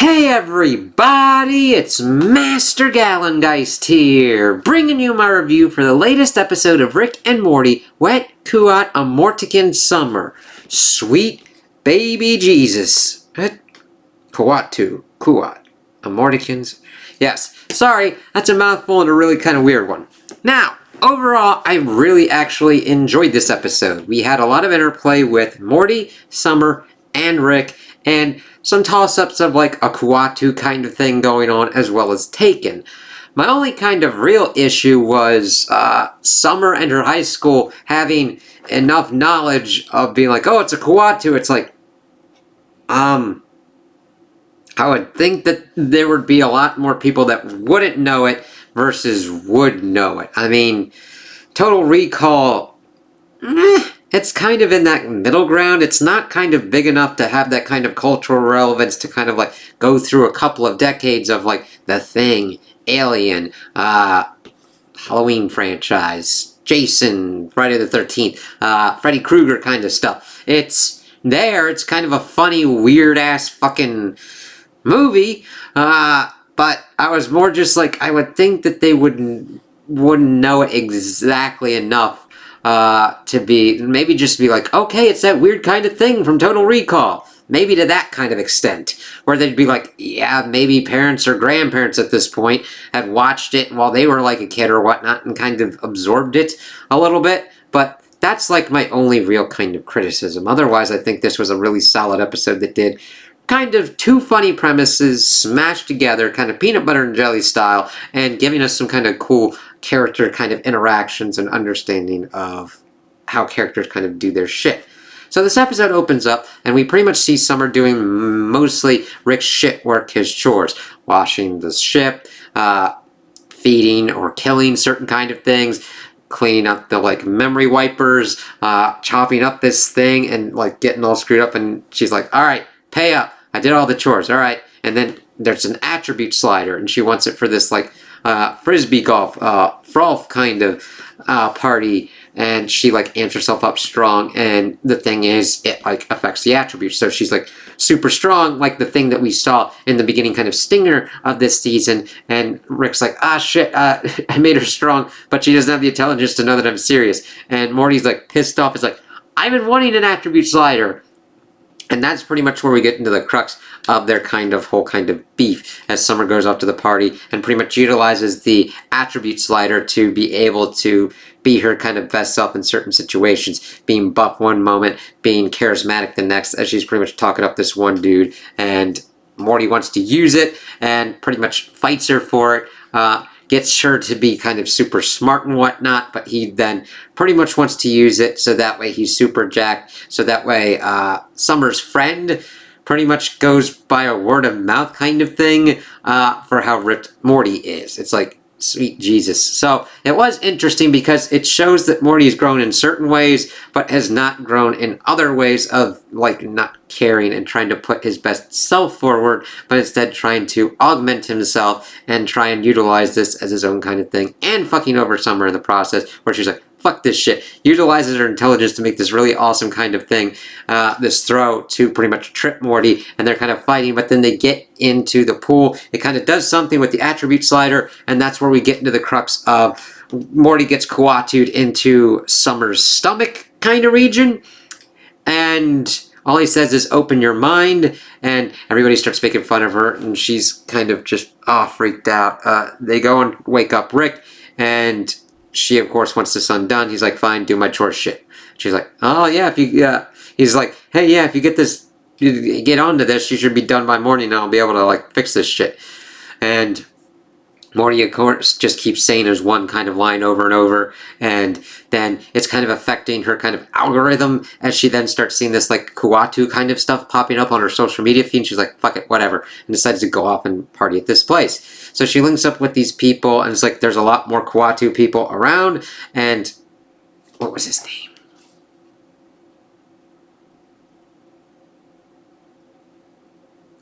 Hey everybody, it's Master Gallengeist here, bringing you my review for the latest episode of Rick and Morty, Wet Kuat Amortican Summer. Sweet baby Jesus. Kuat Amorticans. Yes, sorry, that's a mouthful and a really kind of weird one. Now, overall, I really actually enjoyed this episode. We had a lot of interplay with Morty, Summer, and Rick, and some toss-ups of like a Kuatu kind of thing going on, as well as Taken. My only kind of real issue was Summer and her high school having enough knowledge of being like, oh, it's a Kuatu. It's like, I would think that there would be a lot more people that wouldn't know it versus would know it. I mean, Total Recall, it's kind of in that middle ground. It's not kind of big enough to have that kind of cultural relevance to kind of like go through a couple of decades of like The Thing, Alien, Halloween franchise, Jason, Friday the 13th, Freddy Krueger kind of stuff. It's there. It's kind of a funny, weird-ass fucking movie, but I was more just like, I would think that they wouldn't know it exactly enough to be, maybe just be like, okay, it's that weird kind of thing from Total Recall. Maybe to that kind of extent, where they'd be like, yeah, maybe parents or grandparents at this point had watched it while they were like a kid or whatnot and kind of absorbed it a little bit, but that's like my only real kind of criticism. Otherwise, I think this was a really solid episode that did kind of two funny premises smashed together, kind of peanut butter and jelly style, and giving us some kind of cool character kind of interactions and understanding of how characters kind of do their shit. So this episode opens up, and we pretty much see Summer doing mostly Rick's shit work, his chores. Washing the ship, feeding or killing certain kind of things, cleaning up the like memory wipers, chopping up this thing and like getting all screwed up, and she's like, alright, pay up. I did all the chores, alright. And then there's an attribute slider, and she wants it for this like frisbee golf, frolf kind of party, and she like amps herself up strong, and the thing is, it like affects the attributes, so she's like super strong, like the thing that we saw in the beginning kind of stinger of this season, and Rick's like, ah shit, I made her strong, but she doesn't have the intelligence to know that I'm serious, and Morty's like pissed off, is like, I've been wanting an attribute slider. And that's pretty much where we get into the crux of their kind of whole kind of beef as Summer goes off to the party and pretty much utilizes the attribute slider to be able to be her kind of best self in certain situations. Being buff one moment, being charismatic the next, as she's pretty much talking up this one dude. And Morty wants to use it and pretty much fights her for it. Gets her to be kind of super smart and whatnot, but he then pretty much wants to use it so that way he's super jacked, so that way Summer's friend pretty much goes by a word of mouth kind of thing for how ripped Morty is. It's like, sweet Jesus. So it was interesting because it shows that Morty has grown in certain ways, but has not grown in other ways of like not caring and trying to put his best self forward, but instead trying to augment himself and try and utilize this as his own kind of thing, and fucking over Summer in the process, where she's like, fuck this shit. Utilizes her intelligence to make this really awesome kind of thing, this throw to pretty much trip Morty, and they're kind of fighting, but then they get into the pool. It kind of does something with the attribute slider, and that's where we get into the crux of Morty gets Kuatu'd into Summer's stomach kind of region, and all he says is, open your mind, and everybody starts making fun of her, and she's kind of just, freaked out. They go and wake up Rick, and she, of course, wants this undone. He's like, fine, do my chores shit. She's like, oh, yeah, if you, he's like, hey, yeah, if you get this, you get onto this, you should be done by morning, and I'll be able to, like, fix this shit. And Morty, of course, just keeps saying his one kind of line over and over, and then it's kind of affecting her kind of algorithm as she then starts seeing this, like, Kuatu kind of stuff popping up on her social media feed, and she's like, fuck it, whatever, and decides to go off and party at this place. So she links up with these people, and it's like there's a lot more Kuatu people around, and what was his name?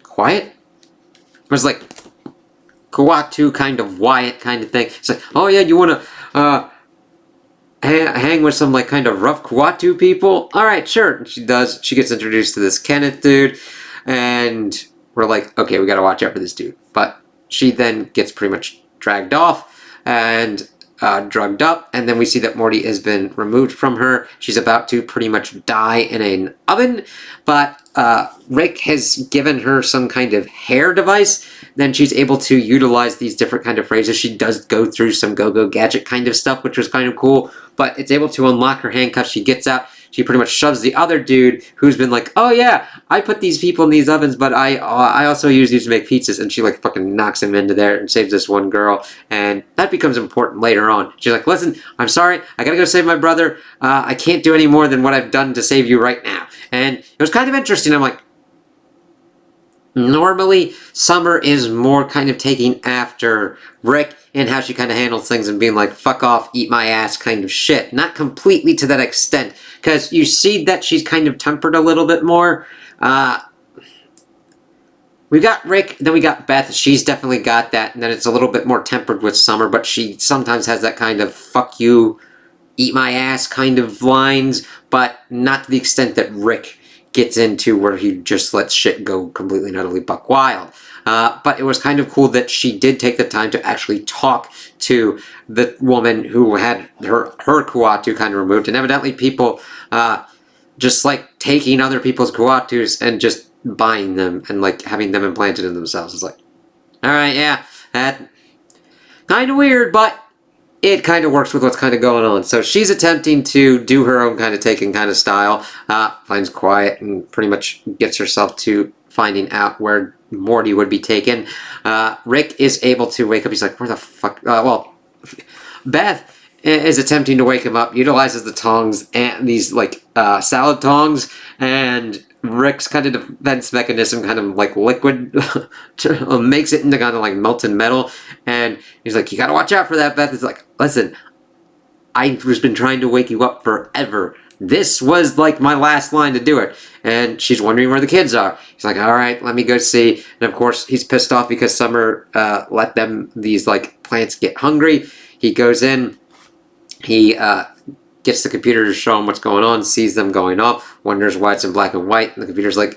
Quiet? It was like Kuatu kind of Wyatt kind of thing. It's like, oh yeah, you want to hang with some like kind of rough Kuatu people? Alright, sure. And she does. She gets introduced to this Kenneth dude, and we're like, okay, we gotta watch out for this dude. But she then gets pretty much dragged off and drugged up, and then we see that Morty has been removed from her. She's about to pretty much die in an oven, but Rick has given her some kind of hair device. Then she's able to utilize these different kind of phrases. She does go through some go-go gadget kind of stuff, which was kind of cool, but it's able to unlock her handcuffs. She gets out. She pretty much shoves the other dude who's been like, oh yeah, I put these people in these ovens, but I also use these to make pizzas. And she like fucking knocks him into there and saves this one girl. And that becomes important later on. She's like, listen, I'm sorry. I gotta go save my brother. I can't do any more than what I've done to save you right now. And it was kind of interesting. I'm like, normally, Summer is more kind of taking after Rick and how she kind of handles things and being like, fuck off, eat my ass kind of shit. Not completely to that extent, because you see that she's kind of tempered a little bit more. We got Rick, then we got Beth. She's definitely got that, and then it's a little bit more tempered with Summer, but she sometimes has that kind of fuck you, eat my ass kind of lines, but not to the extent that Rick gets into where he just lets shit go completely and utterly buck wild. But it was kind of cool that she did take the time to actually talk to the woman who had her Kuatu kind of removed, and evidently people just like taking other people's Kuatus and just buying them and like having them implanted in themselves. It's like, alright, yeah, that kind of weird, but it kind of works with what's kind of going on. So she's attempting to do her own kind of taken kind of style, finds quiet and pretty much gets herself to finding out where Morty would be taken. Rick is able to wake up. He's like, where the fuck? Well, Beth is attempting to wake him up, utilizes the tongs and these like salad tongs, and Rick's kind of defense mechanism kind of like liquid makes it into kind of like melted metal, and he's like, you gotta watch out for that, Beth. It's like, listen, I've just been trying to wake you up forever. This was like my last line to do it. And she's wondering where the kids are. He's like, all right, let me go see. And of course, he's pissed off because Summer let these like plants get hungry. He goes in, he gets the computer to show him what's going on, sees them going off, wonders why it's in black and white, and the computer's like,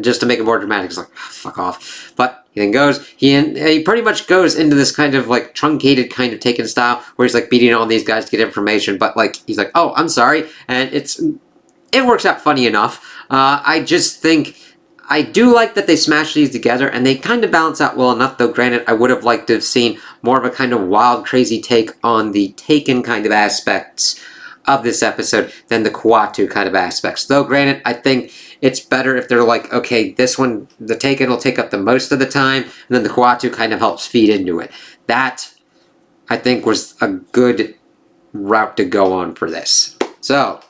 just to make it more dramatic, he's like, fuck off. But he then goes, he pretty much goes into this kind of like truncated kind of taken style where he's like beating all these guys to get information, but like, he's like, oh, I'm sorry, and it works out funny enough. I just think, I do like that they smash these together, and they kind of balance out well enough, though granted, I would have liked to have seen more of a kind of wild, crazy take on the Taken kind of aspects of this episode than the Kuatu kind of aspects. Though granted, I think it's better if they're like, okay, this one, the Taken will take up the most of the time, and then the Kuatu kind of helps feed into it. That, I think, was a good route to go on for this. So,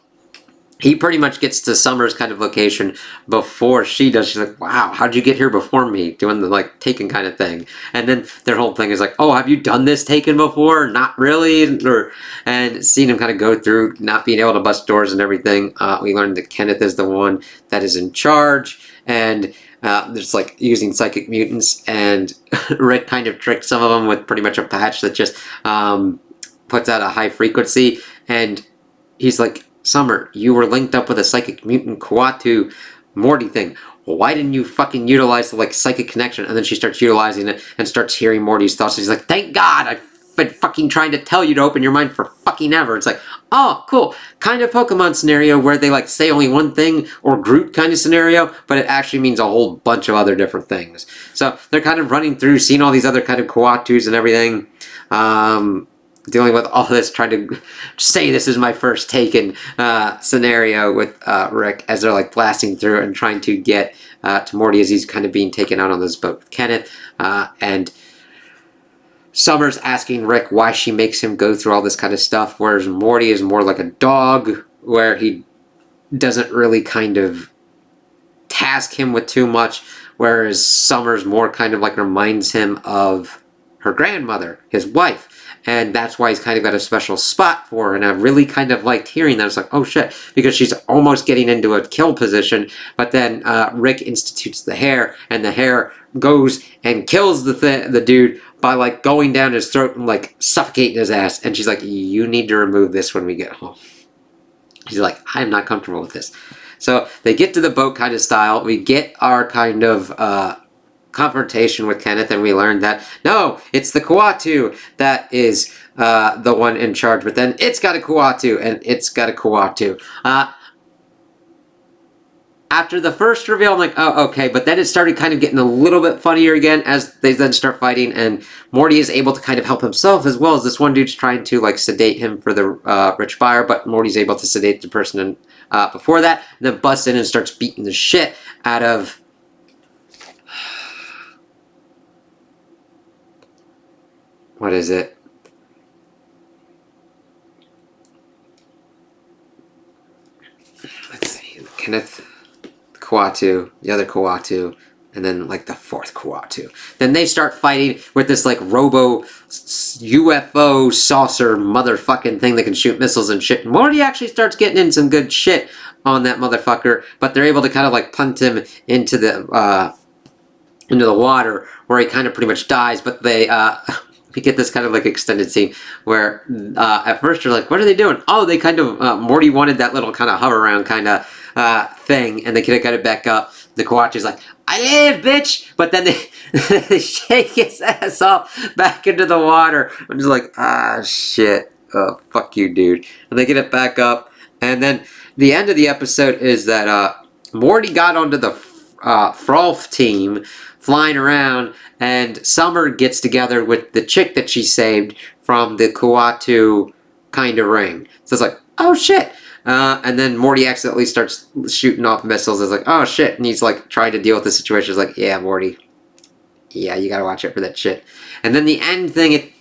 he pretty much gets to Summer's kind of location before she does. She's like, wow, how'd you get here before me? Doing the, like, Taken kind of thing. And then their whole thing is like, oh, have you done this Taken before? Not really. And seeing him kind of go through, not being able to bust doors and everything, we learned that Kenneth is the one that is in charge. And there's, like, using psychic mutants. And Rick kind of tricks some of them with pretty much a patch that just puts out a high frequency. And he's like, Summer, you were linked up with a psychic mutant Kuatu Morty thing. Well, why didn't you fucking utilize the like psychic connection? And then she starts utilizing it and starts hearing Morty's thoughts. And she's like, thank God, I've been fucking trying to tell you to open your mind for fucking ever. It's like, oh, cool. Kind of Pokemon scenario where they like say only one thing, or Groot kind of scenario, but it actually means a whole bunch of other different things. So they're kind of running through, seeing all these other kind of Kuatus and everything. Dealing with all this, trying to say this is my first Taken scenario with Rick as they're like blasting through and trying to get to Morty as he's kind of being taken out on this boat with Kenneth. And Summer's asking Rick why she makes him go through all this kind of stuff, whereas Morty is more like a dog where he doesn't really kind of task him with too much, whereas Summer's more kind of like reminds him of her grandmother, his wife. And that's why he's kind of got a special spot for her. And I really kind of liked hearing that. It's like, oh shit, because she's almost getting into a kill position. But then Rick institutes the hair, and the hair goes and kills the dude by like going down his throat and like suffocating his ass. And she's like, you need to remove this when we get home. He's like, I'm not comfortable with this. So they get to the boat kind of style. We get our kind of confrontation with Kenneth, and we learned that, no, it's the Kuatu that is the one in charge, but then it's got a Kuatu, and it's got a Kuatu. After the first reveal, I'm like, oh, okay, but then it started kind of getting a little bit funnier again as they then start fighting, and Morty is able to kind of help himself, as well as this one dude's trying to, like, sedate him for the rich buyer, but Morty's able to sedate the person before that, and then busts in and starts beating the shit out of... What is it? Let's see, Kenneth... Kuatu, the other Kuatu, and then like the fourth Kuatu. Then they start fighting with this like robo UFO saucer motherfucking thing that can shoot missiles and shit. Morty actually starts getting in some good shit on that motherfucker, but they're able to kind of like punt him into the water where he kind of pretty much dies. But they we get this kind of like extended scene where at first you're like, what are they doing? Oh, they kind of Morty wanted that little kind of hover around kind of thing, and they could have got it back up. The Kuatu's like, I live, bitch! But then they shake his ass off back into the water. I'm just like, ah, shit. Oh, fuck you, dude. And they get it back up, and then the end of the episode is that Morty got onto the Frolf team, flying around, and Summer gets together with the chick that she saved from the Kuatu kind of ring. So it's like, oh, shit. And then Morty accidentally starts shooting off missiles. It's like, oh shit. And he's like trying to deal with the situation. It's like, yeah, Morty. Yeah, you gotta watch out for that shit. And then the end thing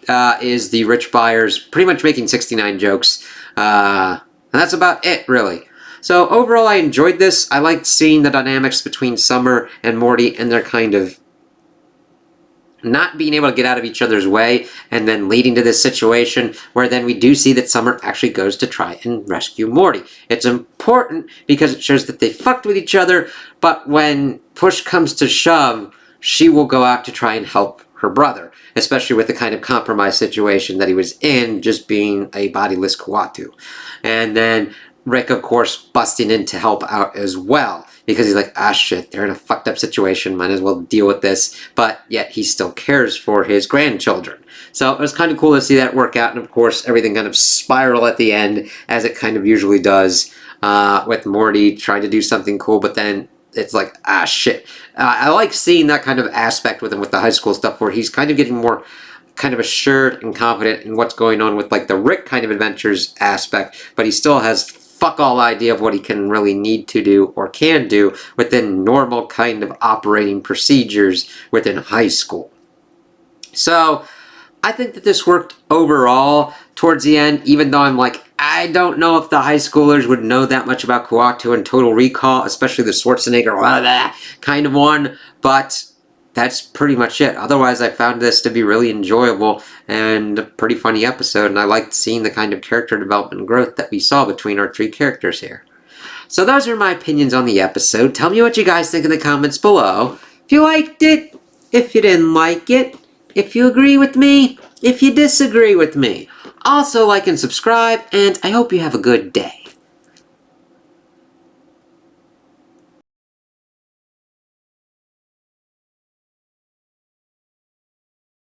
is the rich buyers pretty much making 69 jokes. And that's about it, really. So overall, I enjoyed this. I liked seeing the dynamics between Summer and Morty and their kind of not being able to get out of each other's way, and then leading to this situation where then we do see that Summer actually goes to try and rescue Morty. It's important because it shows that they fucked with each other, but when push comes to shove, she will go out to try and help her brother, especially with the kind of compromised situation that he was in, just being a bodiless Kuatu. And then Rick, of course, busting in to help out as well, because he's like, ah, shit, they're in a fucked up situation, might as well deal with this, but yet he still cares for his grandchildren. So it was kind of cool to see that work out, and of course, everything kind of spiral at the end, as it kind of usually does, with Morty trying to do something cool, but then it's like, ah, shit. I like seeing that kind of aspect with him with the high school stuff, where he's kind of getting more kind of assured and confident in what's going on with like the Rick kind of adventures aspect, but he still has fuck all idea of what he can really need to do or can do within normal kind of operating procedures within high school. So I think that this worked overall towards the end, even though I'm like, I don't know if the high schoolers would know that much about Kuatu and Total Recall, especially the Schwarzenegger blah, blah, kind of one, but that's pretty much it. Otherwise, I found this to be really enjoyable and a pretty funny episode, and I liked seeing the kind of character development and growth that we saw between our three characters here. So those are my opinions on the episode. Tell me what you guys think in the comments below. If you liked it, if you didn't like it, if you agree with me, if you disagree with me. Also, like and subscribe, and I hope you have a good day.